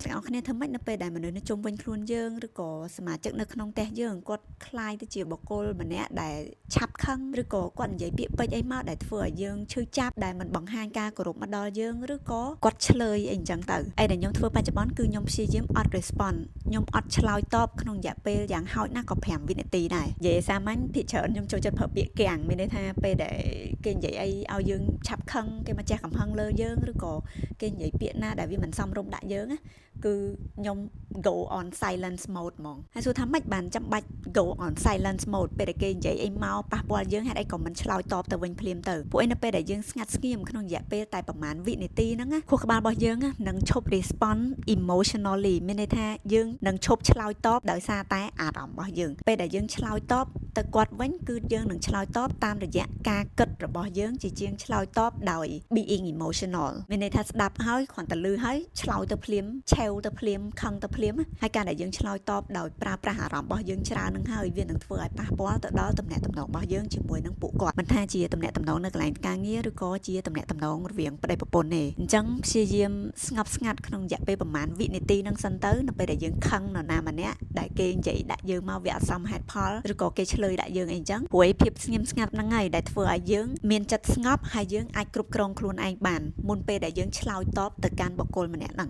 ទាំងអស់គ្នាធ្វើម៉េចនៅពេលដែលមនុស្សនៅជុំវិញខ្លួនយើងឬក៏សមាជិកនៅក្នុងផ្ទះយើងគាត់ខ្លាយទៅជាបុគ្គលម្នាក់ដែលឆាប់ខឹងឬក៏គាត់និយាយពាក្យពេចន៍អីមកដែលធ្វើឲ្យយើងឈឺចាប់ដែលមិនបង្ហាញការគោរពមកដល់យើងឬក៏គាត់ឆ្លើយអីអញ្ចឹងទៅអីដែលខ្ញុំធ្វើបច្ចុប្បន្នគឺខ្ញុំព្យាយាមអត់ response ខ្ញុំអត់ឆ្លើយតបក្នុងរយៈពេលយ៉ាងហោចណាស់ក៏5វិនាទីដែរនិយាយសាមញ្ញភាគច្រើនខ្ញុំចូលចិត្តប្រើពាក្យគាំងមានន័យថាពេលដែលគេនិយាយអីឲ្យយើងឆាប់ខឹងគេមកចេះកំហឹងលើយើងឬក៏គេនិយាយពាក្យណាដែលវាមិនសមរម្យដាក់យើងណាគឺខ្ញុំ go on silence mode ហ្មងហើយសួរថាម៉េចបានចាំបាច់ go on silence mode ពេលដែលគេនិយាយអីមកប៉ះពាល់យើងហេតុអីក៏មិនឆ្លើយតបទៅវិញភ្លាមទៅពួកឯងនៅពេលដែលយើងស្ងាត់ស្ងៀមក្នុងរយៈពេលតែប្រហែលវិនាទីហ្នឹងណាខួរក្បាលរបស់យើងនឹងឈប់ respond emotionally មានន័យថាយើងនឹងឈប់ឆ្លើយតបដោយសារតែអារម្មណ៍របស់យើងពេលដែលយើងឆ្លើយតបទៅគាត់វិញគឺយើងនឹងឆ្លើយតបតាមរយៈការគិតរបស់យើងជាជាងឆ្លើយតបដោយ being emotional មានន័យថាស្ដាប់ហើយគ្រាន់តែឮហើយឆ្លើយទៅភ្លាមឆេវទៅភ្លាមខឹងទៅភ្លាមហើយការដែលយើងឆ្លើយតបដោយប្រើប្រាស់អារម្មណ៍របស់យើងច្រើននឹងហើយវានឹងធ្វើឲ្យប៉ះពាល់ទៅដល់ទំនាក់ទំនងរបស់យើងជាមួយនឹងពួកគាត់មិនថាជាទំនាក់ទំនងនៅកន្លែងការងារឬក៏ជាទំនាក់ទំនងរវាងប្តីប្រពន្ធទេអញ្ចឹងព្យាយាមស្ងប់ស្ងាត់ក្នុងរយៈពេលប្រហែលវិនាទីហ្នឹងសិនទៅនៅពេលដែលយើងខឹងនរណាម្នាក់ដែលគេនិយាយដាក់យើងមកវាអត់សមហេតុផលឬក៏គេឆ្លើយដាក់យើងអីអញ្ចឹងព្រោះភាពស្ងៀមស្ងាត់ហ្នឹងហើយដែលធ្វើឲ្យយើងមានចិត្តស្ងប់ហើយយើងអាចគ្រប់គ្រងខ្លួនឯងបានមុនពេលដែលយើងឆ្លើយតបទៅកាន់បុគ្គលម្នាក់ហ្នឹង